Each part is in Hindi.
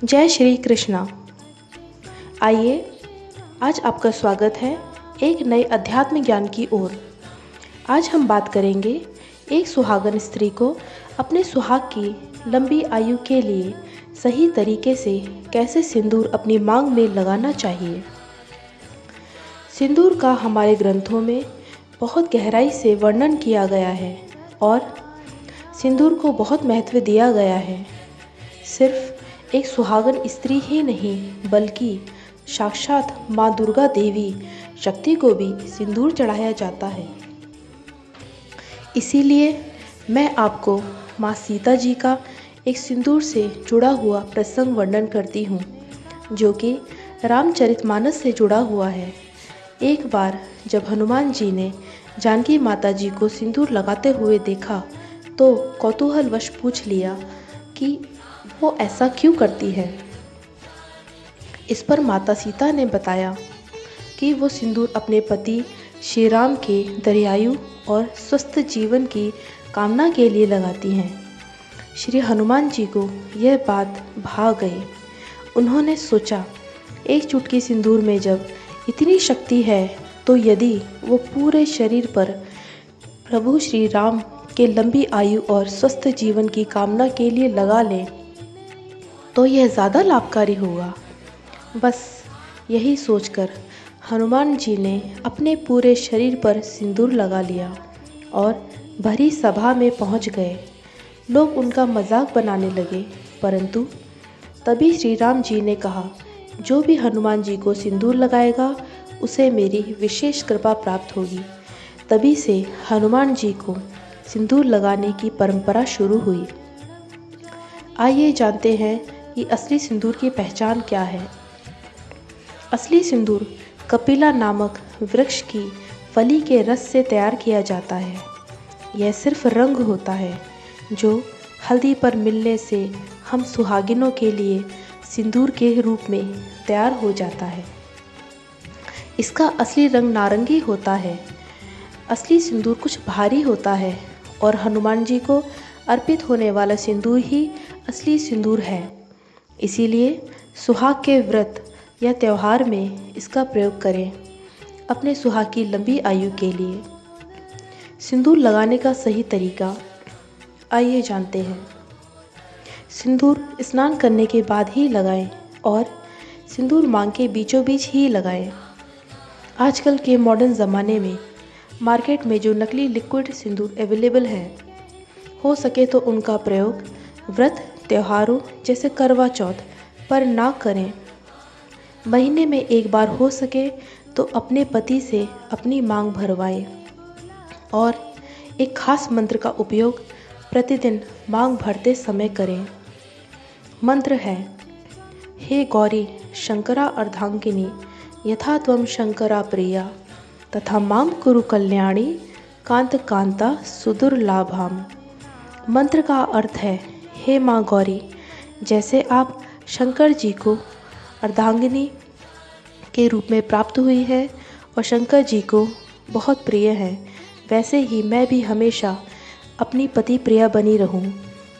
जय श्री कृष्णा। आइए, आज आपका स्वागत है एक नए अध्यात्म ज्ञान की ओर। आज हम बात करेंगे एक सुहागन स्त्री को अपने सुहाग की लंबी आयु के लिए सही तरीके से कैसे सिंदूर अपनी मांग में लगाना चाहिए। सिंदूर का हमारे ग्रंथों में बहुत गहराई से वर्णन किया गया है और सिंदूर को बहुत महत्व दिया गया है। सिर्फ एक सुहागन स्त्री ही नहीं बल्कि साक्षात माँ दुर्गा देवी शक्ति को भी सिंदूर चढ़ाया जाता है। इसीलिए मैं आपको माँ सीता जी का एक सिंदूर से जुड़ा हुआ प्रसंग वर्णन करती हूँ, जो कि रामचरितमानस से जुड़ा हुआ है। एक बार जब हनुमान जी ने जानकी माता जी को सिंदूर लगाते हुए देखा तो कौतूहलवश पूछ लिया कि वो ऐसा क्यों करती है। इस पर माता सीता ने बताया कि वो सिंदूर अपने पति श्री राम के दीर्घायु और स्वस्थ जीवन की कामना के लिए लगाती हैं। श्री हनुमान जी को यह बात भा गई। उन्होंने सोचा, एक चुटकी सिंदूर में जब इतनी शक्ति है तो यदि वो पूरे शरीर पर प्रभु श्री राम के लंबी आयु और स्वस्थ जीवन की कामना के लिए लगा लें तो यह ज़्यादा लाभकारी होगा। बस यही सोचकर हनुमान जी ने अपने पूरे शरीर पर सिंदूर लगा लिया और भरी सभा में पहुंच गए। लोग उनका मजाक बनाने लगे, परंतु तभी श्री राम जी ने कहा, जो भी हनुमान जी को सिंदूर लगाएगा उसे मेरी विशेष कृपा प्राप्त होगी। तभी से हनुमान जी को सिंदूर लगाने की परंपरा शुरू हुई। आइए जानते हैं कि असली सिंदूर की पहचान क्या है। असली सिंदूर कपिला नामक वृक्ष की फली के रस से तैयार किया जाता है। यह सिर्फ रंग होता है जो हल्दी पर मिलने से हम सुहागिनों के लिए सिंदूर के रूप में तैयार हो जाता है। इसका असली रंग नारंगी होता है। असली सिंदूर कुछ भारी होता है और हनुमान जी को अर्पित होने वाला सिंदूर ही असली सिंदूर है। इसीलिए सुहाग के व्रत या त्यौहार में इसका प्रयोग करें अपने सुहाग की लंबी आयु के लिए। सिंदूर लगाने का सही तरीका आइए जानते हैं। सिंदूर स्नान करने के बाद ही लगाएं और सिंदूर मांग के बीचों बीच ही लगाएं। आजकल के मॉडर्न ज़माने में मार्केट में जो नकली लिक्विड सिंदूर अवेलेबल है, हो सके तो उनका प्रयोग व्रत त्योहारों जैसे करवा चौथ पर ना करें। महीने में एक बार हो सके तो अपने पति से अपनी मांग भरवाएं और एक खास मंत्र का उपयोग प्रतिदिन मांग भरते समय करें। मंत्र है, हे गौरी शंकरा अर्धांगिनी यथा त्वं शंकरा प्रिया तथा माम कुरु कल्याणी कांत कांता सुदुर्लाभाम। मंत्र का अर्थ है, हे माँ गौरी, जैसे आप शंकर जी को अर्धांगिनी के रूप में प्राप्त हुई है और शंकर जी को बहुत प्रिय है, वैसे ही मैं भी हमेशा अपनी पति प्रिया बनी रहूं।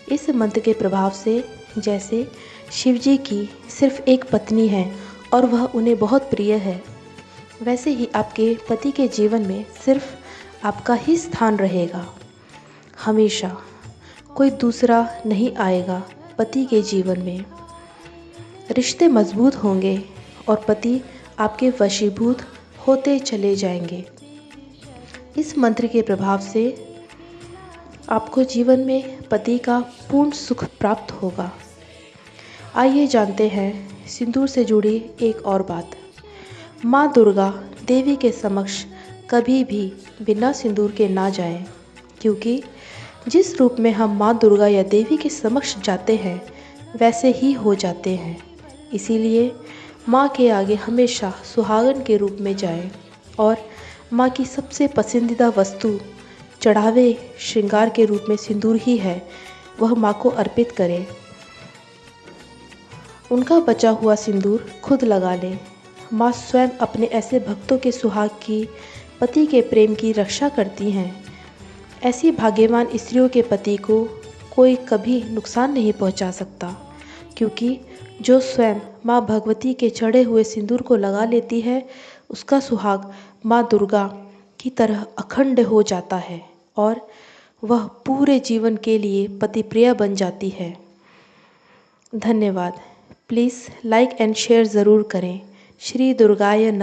इस मंत्र के प्रभाव से जैसे शिव जी की सिर्फ एक पत्नी है और वह उन्हें बहुत प्रिय है, वैसे ही आपके पति के जीवन में सिर्फ आपका ही स्थान रहेगा। हमेशा कोई दूसरा नहीं आएगा पति के जीवन में। रिश्ते मजबूत होंगे और पति आपके वशीभूत होते चले जाएंगे। इस मंत्र के प्रभाव से आपको जीवन में पति का पूर्ण सुख प्राप्त होगा। आइए जानते हैं सिंदूर से जुड़ी एक और बात। माँ दुर्गा देवी के समक्ष कभी भी बिना सिंदूर के ना जाएं, क्योंकि जिस रूप में हम माँ दुर्गा या देवी के समक्ष जाते हैं वैसे ही हो जाते हैं। इसीलिए माँ के आगे हमेशा सुहागन के रूप में जाएं और माँ की सबसे पसंदीदा वस्तु चढ़ावे श्रृंगार के रूप में सिंदूर ही है, वह माँ को अर्पित करें। उनका बचा हुआ सिंदूर खुद लगा लें। माँ स्वयं अपने ऐसे भक्तों के सुहाग की, पति के प्रेम की रक्षा करती हैं। ऐसी भाग्यवान स्त्रियों के पति को कोई कभी नुकसान नहीं पहुंचा सकता, क्योंकि जो स्वयं माँ भगवती के चढ़े हुए सिंदूर को लगा लेती है, उसका सुहाग माँ दुर्गा की तरह अखंड हो जाता है और वह पूरे जीवन के लिए पतिप्रिया बन जाती है। धन्यवाद। प्लीज़ लाइक एंड शेयर ज़रूर करें। श्री दुर्गाय नमः।